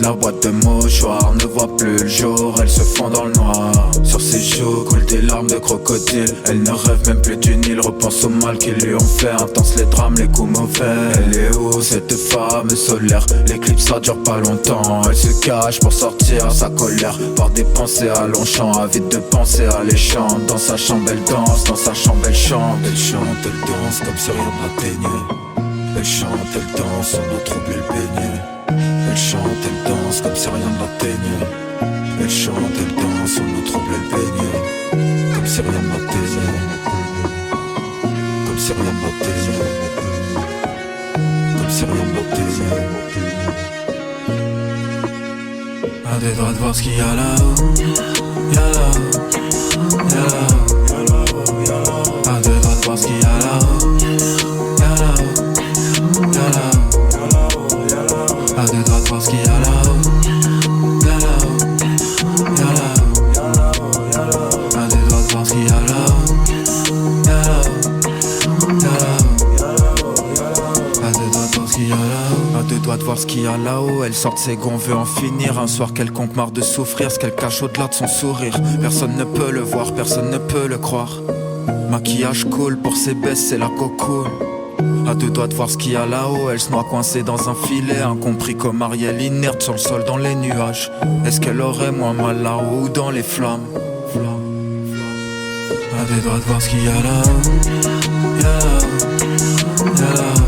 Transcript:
La boîte de mouchoirs ne voit plus le jour, elle se fond dans le noir. Sur ses joues coulent des larmes de crocodile. Elle ne rêve même plus d'une île, repense au mal qu'ils lui ont fait. Intense les drames, les coups mauvais. Elle est où cette femme solaire? L'éclipse ça dure pas longtemps. Elle se cache pour sortir sa colère par des pensées à Longchamp, avide de penser alléchant. Dans sa chambre elle danse, dans sa chambre elle chante. Elle chante, elle danse comme si rien n'atteignait. Elle chante, elle danse, sans nous troubler le beignet. Elle chante, elle danse comme si rien n'atteignait. Elle chante, elle danse, sans nous troubler le beignet. Comme si rien n'atteignait. Comme si rien n'atteignait. Comme si rien n'atteignait. À des doigts de voir ce qu'il y a là-haut. Y'a là-haut, y'a là-haut. À deux doigts de voir ce qu'il y a là-haut. Y'a là-haut, y'a là-haut. À deux doigts de voir ce qu'il y a là-haut. Y'a là-haut, y'a là-haut. À deux doigts de voir ce qu'il y a là-haut. Y'a là-haut, y'a là-haut. À deux doigts de voir ce qu'il y a là-haut. À deux doigts de voir ce qu'il y a là-haut. Elle sort de ses gonds, veut en finir. Un soir quelconque, marre de souffrir. Ce qu'elle cache au-delà de son sourire. Personne ne peut le voir, personne ne peut le croire. Maquillage cool, pour ses baisses c'est la cocoon. À deux doigts de voir ce qu'il y a là-haut. Elle se noie coincée dans un filet, incompris comme Ariel, inerte sur le sol dans les nuages. Est-ce qu'elle aurait moins mal là-haut ou dans les flammes? À deux doigts de voir ce qu'il y a là-haut. Y'a là-haut, y'a là-haut.